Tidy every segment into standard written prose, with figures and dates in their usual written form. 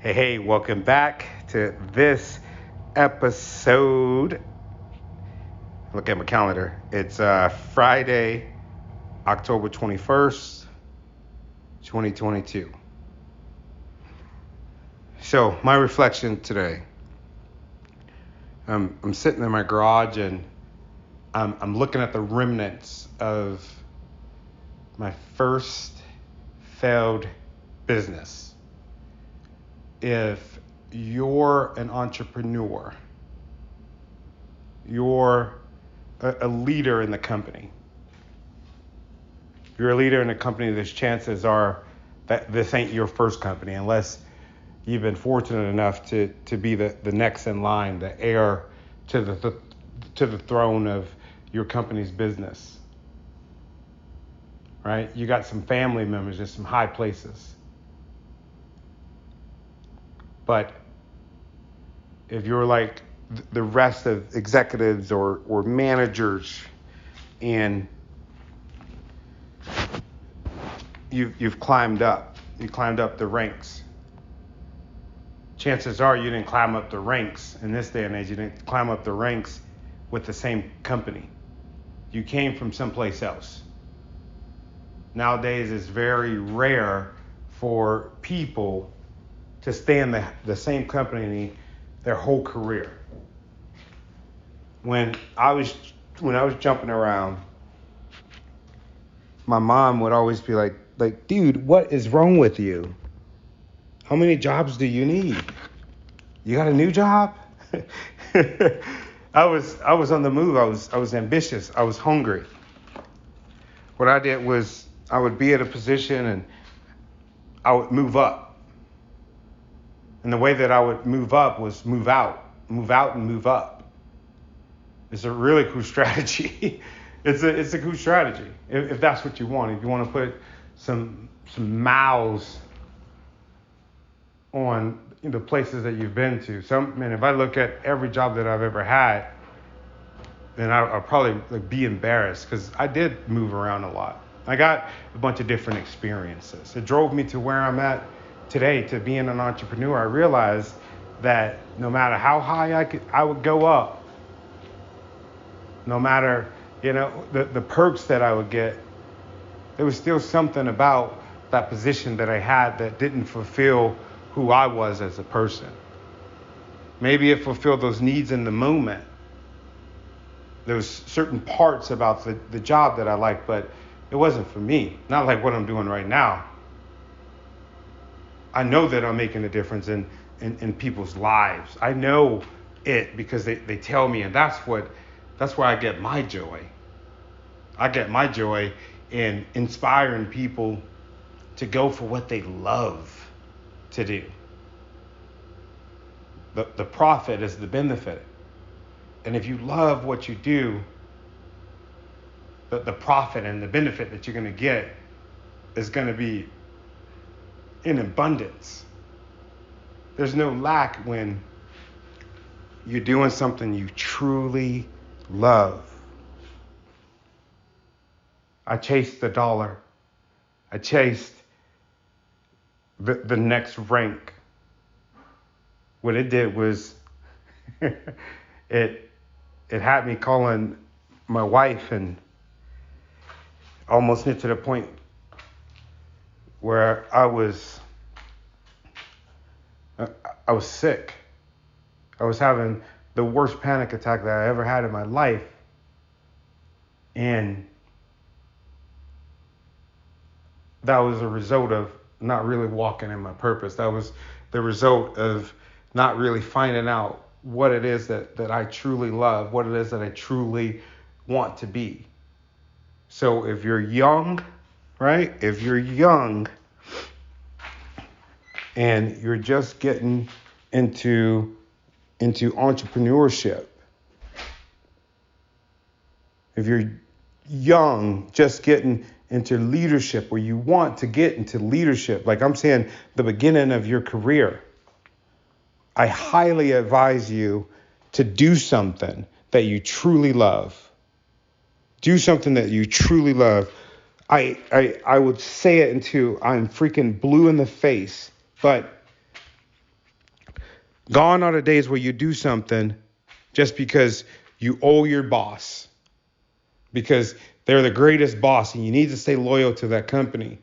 Hey, welcome back to this episode. Look at my calendar. It's Friday, October 21st, 2022. So, my reflection today. I'm sitting in my garage and I'm looking at the remnants of my first failed business. If you're an entrepreneur, you're a leader in the company. You're a leader in a company, there's chances are that this ain't your first company unless you've been fortunate enough to be the next in line, the heir to the throne of your company's business. Right? You got some family members in some high places. But if you're like the rest of executives or managers and you've climbed up, you climbed up the ranks. Chances are you didn't climb up the ranks in this day and age. You didn't climb up the ranks with the same company. You came from someplace else. Nowadays, it's very rare for people to stay in the same company their whole career. When I was jumping around, my mom would always be like, dude, what is wrong with you? How many jobs do you need? You got a new job? I was on the move. I was ambitious. I was hungry. What I did was I would be at a position and I would move up. And the way that I would move up was move out and move up. It's a really cool strategy. It's a cool strategy if that's what you want. If you want to put some miles on the places that you've been to. If I look at every job that I've ever had, then I'll probably be embarrassed because I did move around a lot. I got a bunch of different experiences. It drove me to where I'm at today, to being an entrepreneur. I realized that no matter how high I would go up, no matter the perks that I would get, there was still something about that position that I had that didn't fulfill who I was as a person. Maybe it fulfilled those needs in the moment. There was certain parts about the job that I liked, but it wasn't for me. Not like what I'm doing right now. I know that I'm making a difference in people's lives. I know it because they tell me, and that's where I get my joy. I get my joy in inspiring people to go for what they love to do. The profit is the benefit. And if you love what you do, the profit and the benefit that you're going to get is going to be in abundance. There's no lack when you're doing something you truly love. I chased the dollar. I chased the next rank. What it did was it had me calling my wife and almost hit to the point where I was sick. I was having the worst panic attack that I ever had in my life. And that was a result of not really walking in my purpose. That was the result of not really finding out what it is that I truly love, what it is that I truly want to be. So if you're young, right? If you're young and you're just getting into entrepreneurship, if you're young, just getting into leadership, or you want to get into leadership, like I'm saying, the beginning of your career, I highly advise you to do something that you truly love. Do something that you truly love. I would say it until I'm freaking blue in the face, but Gone are the days where you do something just because you owe your boss, because they're the greatest boss and you need to stay loyal to that company.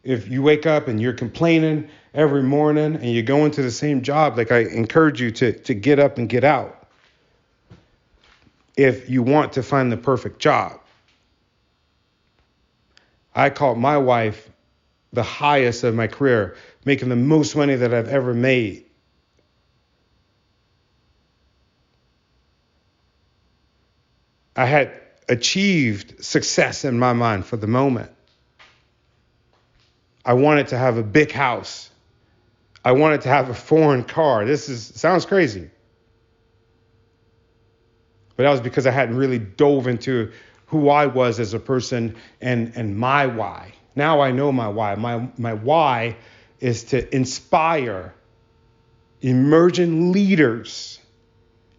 If you wake up and you're complaining every morning and you're going to the same job, like I encourage you to get up and get out if you want to find the perfect job. I called my wife the highest of my career, making the most money that I've ever made. I had achieved success in my mind for the moment. I wanted to have a big house. I wanted to have a foreign car. Sounds crazy. But that was because I hadn't really dove into who I was as a person and my why. Now I know my why. My why is to inspire emerging leaders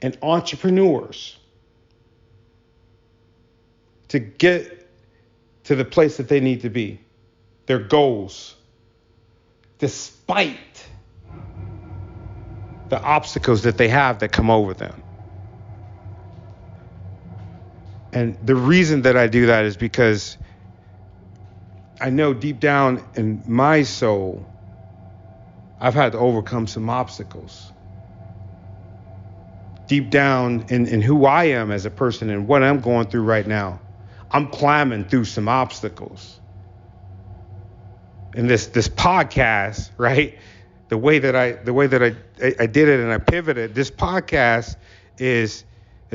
and entrepreneurs to get to the place that they need to be, their goals, despite the obstacles that they have that come over them. And the reason that I do that is because I know deep down in my soul, I've had to overcome some obstacles. Deep down in who I am as a person and what I'm going through right now, I'm climbing through some obstacles. And this podcast, right? The way that I did it and I pivoted, this podcast is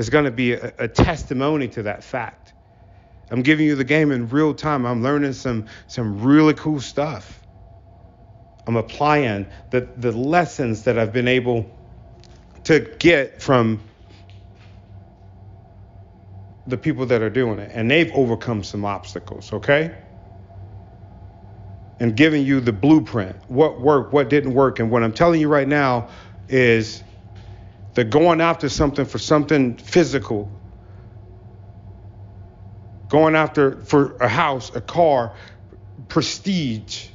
going to be a testimony to that fact. I'm giving you the game in real time. I'm learning some really cool stuff. I'm applying the lessons that I've been able to get from the people that are doing it. And they've overcome some obstacles, okay? And giving you the blueprint, what worked, what didn't work. And what I'm telling you right now is that going after something for something physical, going after for a house, a car, prestige,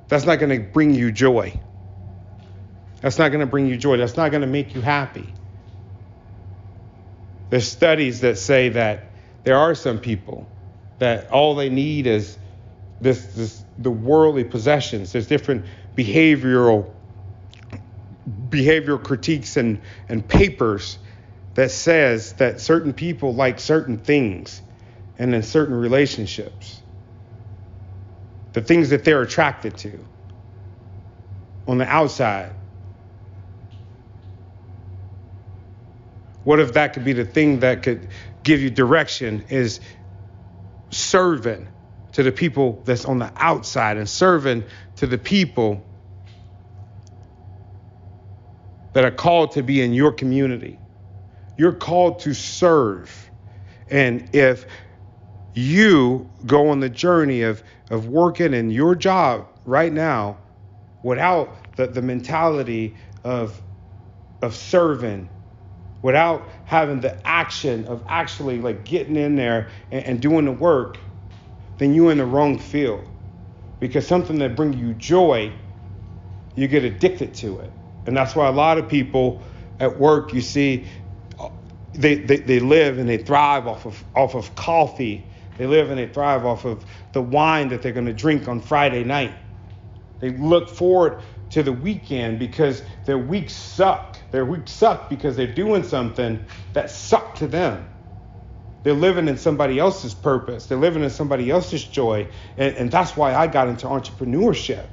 that's not going to bring you joy. That's not going to bring you joy. That's not going to make you happy. There's studies that say that there are some people that all they need is the worldly possessions. There's different behavioral critiques and papers that says that certain people like certain things and in certain relationships, the things that they're attracted to on the outside. What if that could be the thing that could give you direction, is serving to the people that's on the outside and serving to the people that are called to be in your community. You're called to serve. And if you go on the journey of working in your job right now without the mentality of serving, without having the action of actually like getting in there and doing the work, then you're in the wrong field. Because something that brings you joy, you get addicted to it. And that's why a lot of people at work, you see, they live and they thrive off of coffee. They live and they thrive off of the wine that they're going to drink on Friday night. They look forward to the weekend because their weeks suck. Their weeks suck because they're doing something that sucked to them. They're living in somebody else's purpose. They're living in somebody else's joy. And that's why I got into entrepreneurship.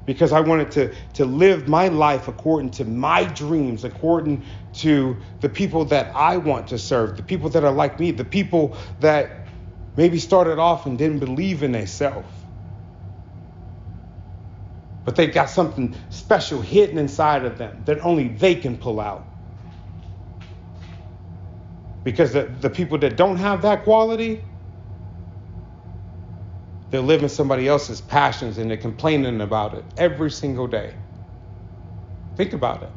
Because I wanted to live my life according to my dreams, according to the people that I want to serve, the people that are like me, the people that maybe started off and didn't believe in themselves. But they got something special hidden inside of them that only they can pull out. Because the people that don't have that quality, they're living somebody else's passions and they're complaining about it every single day. Think about it.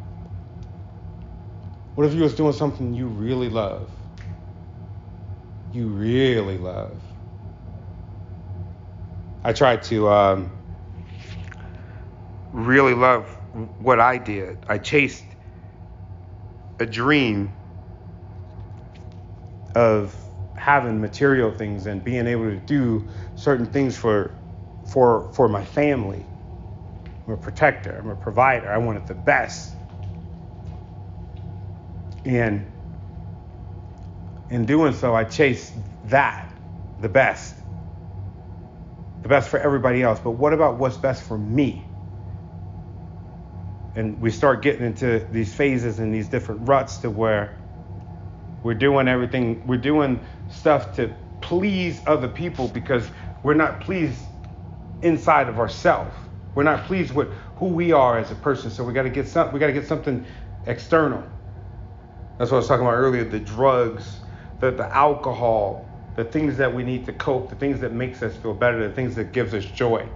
What if you was doing something you really love? You really love. I tried to really love what I did. I chased a dream of having material things and being able to do certain things for my family. I'm a protector. I'm a provider. I wanted the best. And in doing so, I chased that, the best for everybody else. But what about what's best for me? And we start getting into these phases and these different ruts to where we're doing stuff to please other people because we're not pleased inside of ourselves. We're not pleased with who we are as a person. So we got to get something external. That's what I was talking about earlier, the drugs, the alcohol, the things that we need to cope, the things that makes us feel better, the things that gives us joy.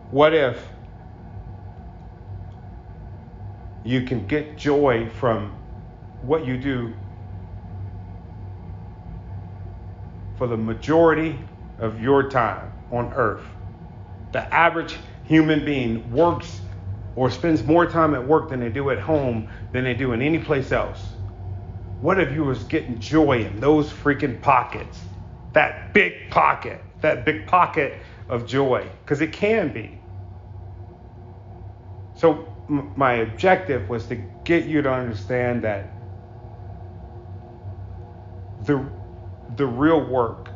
What if you can get joy from what you do for the majority of your time on earth? The average human being works or spends more time at work than they do at home than they do in any place else. What if you was getting joy in those freaking pockets? That big pocket of joy, because it can be. So my objective was to get you to understand that the real work,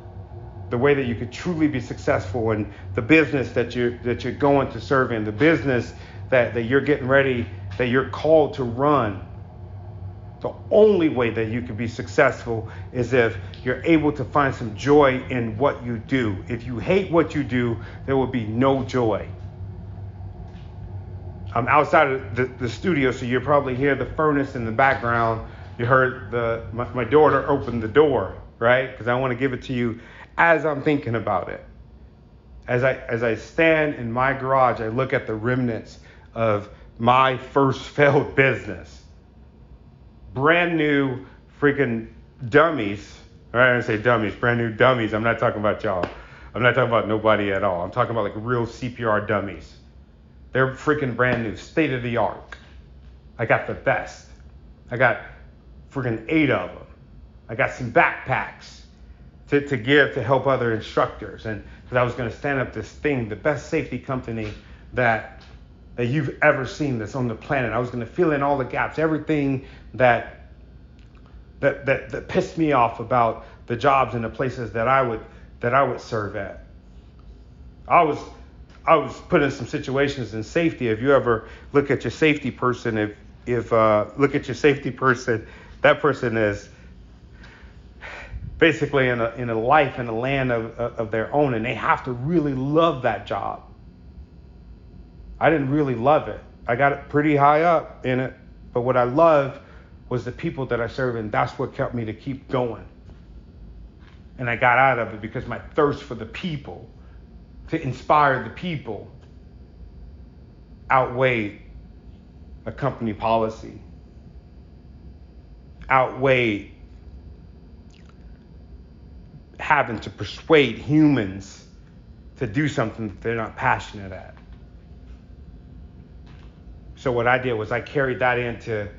the way that you could truly be successful in the business that you're going to serve in, the business that you're getting ready, that you're called to run. The only way that you can be successful is if you're able to find some joy in what you do. If you hate what you do, there will be no joy. I'm outside of the studio, so you'll probably hear the furnace in the background. You heard my daughter open the door, right? Because I want to give it to you as I'm thinking about it. As I stand in my garage, I look at the remnants of my first failed business. Brand new freaking dummies. All right, I say dummies, brand new dummies. I'm not talking about y'all. I'm not talking about nobody at all. I'm talking about like real CPR dummies. They're freaking brand new, state of the art. I got the best. I got freaking 8 of them. I got some backpacks to give to help other instructors. And because I was going to stand up this thing, the best safety company that you've ever seen that's on the planet. I was going to fill in all the gaps, everything that pissed me off about the jobs and the places that I would serve at. I was put in some situations in safety. If you ever look at your safety person, if look at your safety person, that person is basically in a life in a land of their own, and they have to really love that job. I didn't really love it. I got it pretty high up in it, but what I loved was the people that I served, and that's what kept me to keep going. And I got out of it because my thirst for the people, to inspire the people, outweighed a company policy, outweighed having to persuade humans to do something that they're not passionate at. So what I did was I carried that into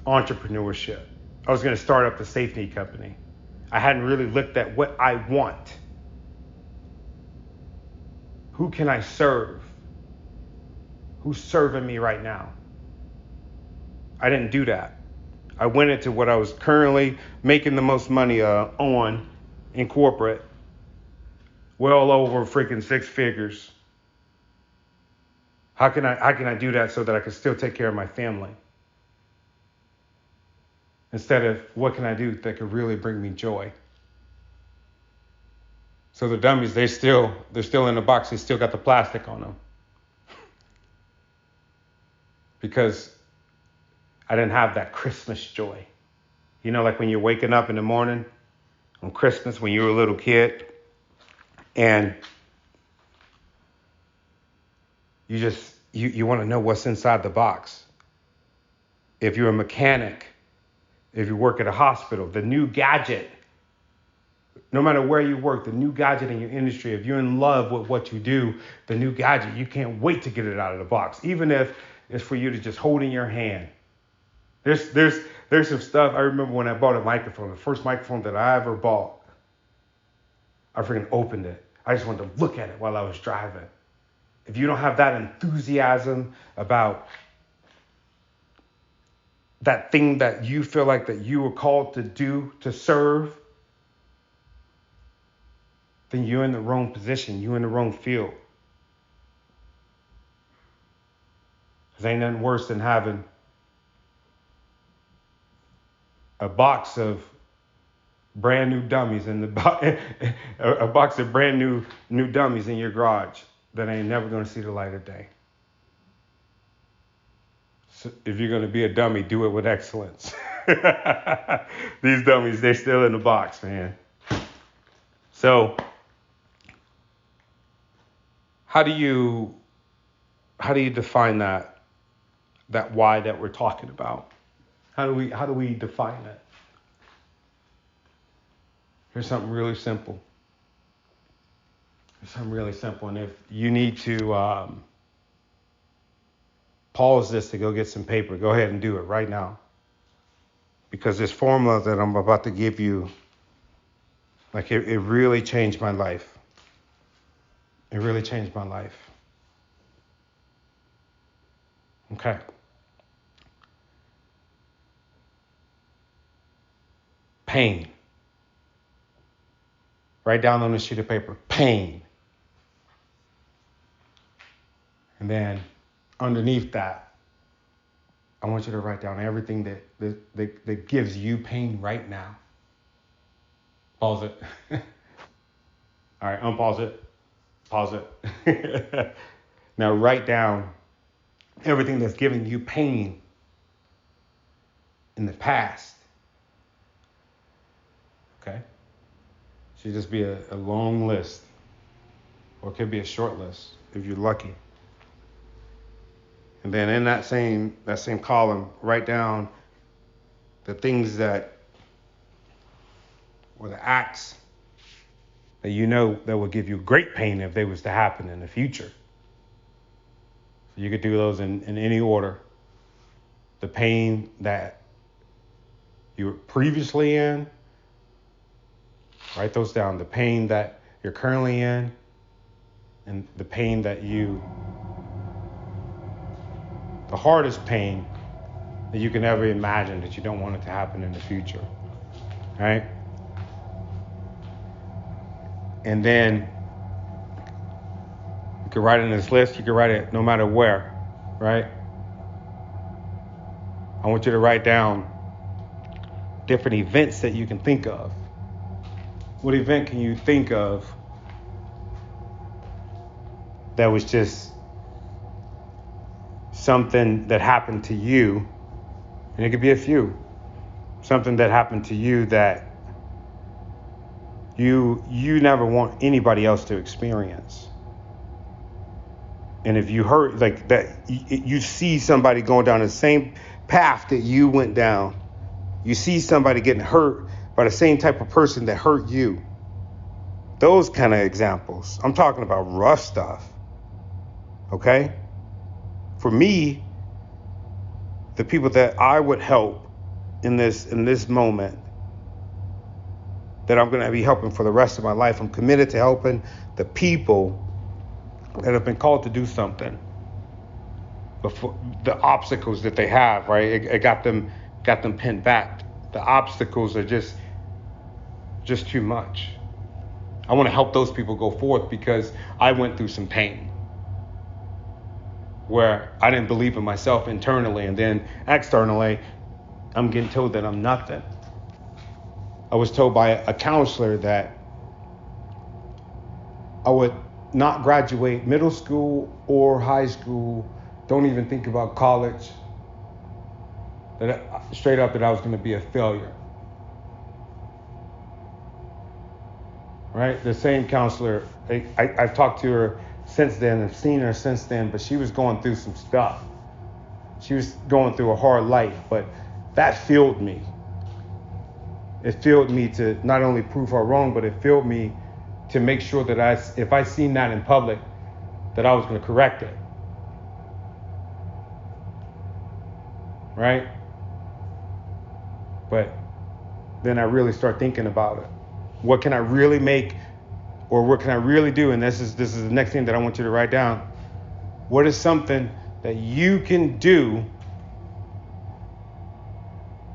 entrepreneurship. I was going to start up the safety company. I hadn't really looked at what I want. Who can I serve? Who's serving me right now? I didn't do that. I went into what I was currently making the most money on in corporate, well over freaking 6 figures. How can I do that so that I can still take care of my family? Instead of what can I do that could really bring me joy? So the dummies, they're still in the box. They still got the plastic on them. Because I didn't have that Christmas joy. You know, like when you're waking up in the morning on Christmas when you were a little kid and you want to know what's inside the box. If you're a mechanic, if you work at a hospital, the new gadget, No matter where you work, the new gadget in your industry, if you're in love with what you do, the new gadget, you can't wait to get it out of the box, even if it's for you to just hold in your hand. There's some stuff. I remember when I bought a microphone, the first microphone that I ever bought, I freaking opened it. I just wanted to look at it while I was driving. If you don't have that enthusiasm about that thing that you feel like that you were called to do, to serve, then you're in the wrong position. You're in the wrong field. Because ain't nothing worse than having a box of brand new dummies in the a box of brand new dummies in your garage that ain't never going to see the light of day. So if you're going to be a dummy, do it with excellence. These dummies, they're still in the box, man. So how do you define that why that we're talking about? How do we define it? Here's something really simple. And if you need to pause this to go get some paper, go ahead and do it right now. Because this formula that I'm about to give you, like it really changed my life. It really changed my life. Okay. Pain. Write down on a sheet of paper, pain. And then underneath that, I want you to write down everything that gives you pain right now. Pause it. All right, unpause it. Pause it. Now write down everything that's giving you pain in the past. Okay? Should just be a long list, or it could be a short list if you're lucky. And then in that same column, write down the things or the acts that you know that will give you great pain if they was to happen in the future. So you could do those in any order. The pain that you were previously in, write those down. The pain that you're currently in, and the pain that the hardest pain that you can ever imagine that you don't want it to happen in the future, right? And then you can write it in this list. You can write it no matter where, right? I want you to write down different events that you can think of. What event can you think of that was just something that happened to you? And it could be a few. Something that happened to you that you never want anybody else to experience. And if you heard like that, you see somebody going down the same path that you went down. You see somebody getting hurt by the same type of person that hurt you. Those kind of examples. I'm talking about rough stuff. Okay? For me, the people that I would help in this moment, that I'm going to be helping for the rest of my life, I'm committed to helping the people that have been called to do something. Before the obstacles that they have, right? It got them pinned back. The obstacles are just too much. I want to help those people go forth because I went through some pain where I didn't believe in myself internally, and then externally, I'm getting told that I'm nothing. I was told by a counselor that I would not graduate middle school or high school, don't even think about college, that straight up that I was going to be a failure. Right? The same counselor, I've talked to her since then and seen her since then, but she was going through some stuff. She was going through a hard life, but that fueled me. It filled me to not only prove her wrong, but it filled me to make sure that if I seen that in public, that I was going to correct it. Right? But then I really start thinking about it. What can I really make, or what can I really do? And this is the next thing that I want you to write down. What is something that you can do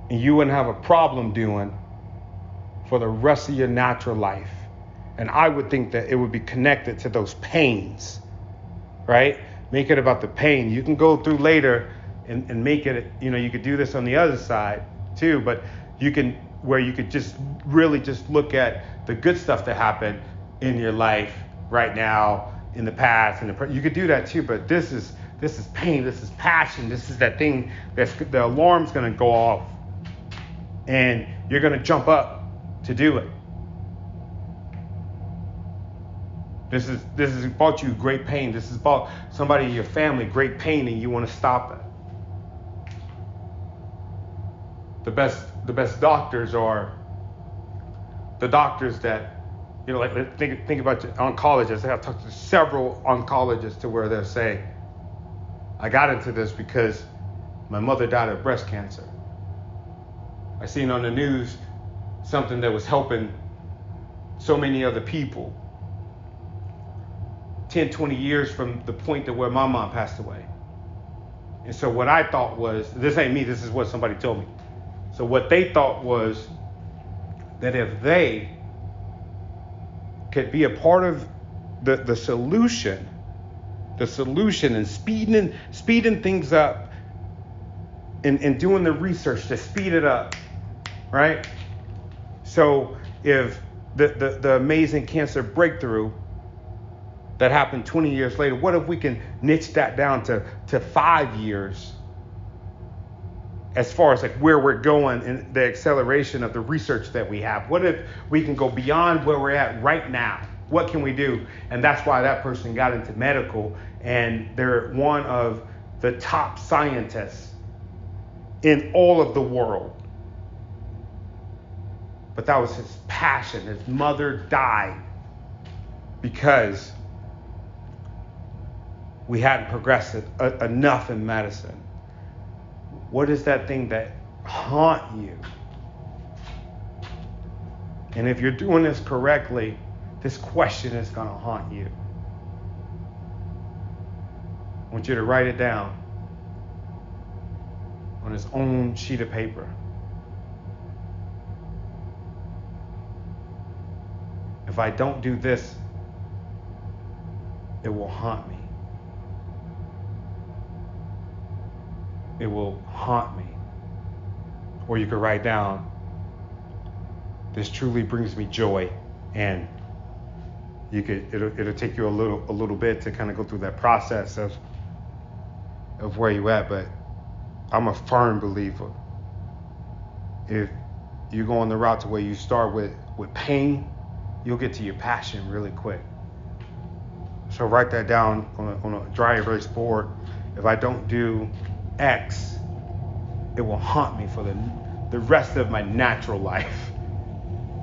and you wouldn't have a problem doing for the rest of your natural life? And I would think that it would be connected to those pains, right? Make it about the pain. You can go through later and make it, you could do this on the other side too, but you could just really just look at the good stuff that happened in your life right now, in the past, you could do that too. But this is pain, this is passion, this is that thing the alarm's gonna go off, and you're gonna jump up to do it. This is about you, great pain. This is about somebody in your family, great pain, and you want to stop it. The best doctors are the doctors that, like think about oncologists. I've talked to several oncologists to where they'll say, I got into this because my mother died of breast cancer. I seen on the news something that was helping so many other people 10, 20 years from the point that where my mom passed away. And so what I thought was, this ain't me, this is what somebody told me. So what they thought was that if they could be a part of the solution and speeding things up and doing the research to speed it up, right? So if the amazing cancer breakthrough that happened 20 years later, what if we can niche that down to 5 years as far as like where we're going and the acceleration of the research that we have? What if we can go beyond where we're at right now? What can we do? And that's why that person got into medical, and they're one of the top scientists in all of the world. But that was his passion. His mother died because we hadn't progressed enough in medicine. What is that thing that haunt you? And if you're doing this correctly, this question is going to haunt you. I want you to write it down on its own sheet of paper. If I don't do this, it will haunt me. It will haunt me. Or you could write down, this truly brings me joy. And it'll take you a little bit to kind of go through that process of where you at. But I'm a firm believer. If you go on the route to where you start with pain, you'll get to your passion really quick. So write that down on a dry erase board. If I don't do X, it will haunt me for the rest of my natural life.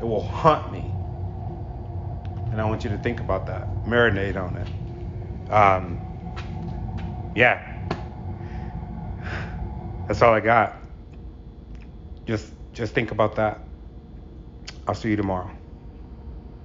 It will haunt me. And I want you to think about that. Marinate on it. Yeah. That's all I got. Just think about that. I'll see you tomorrow.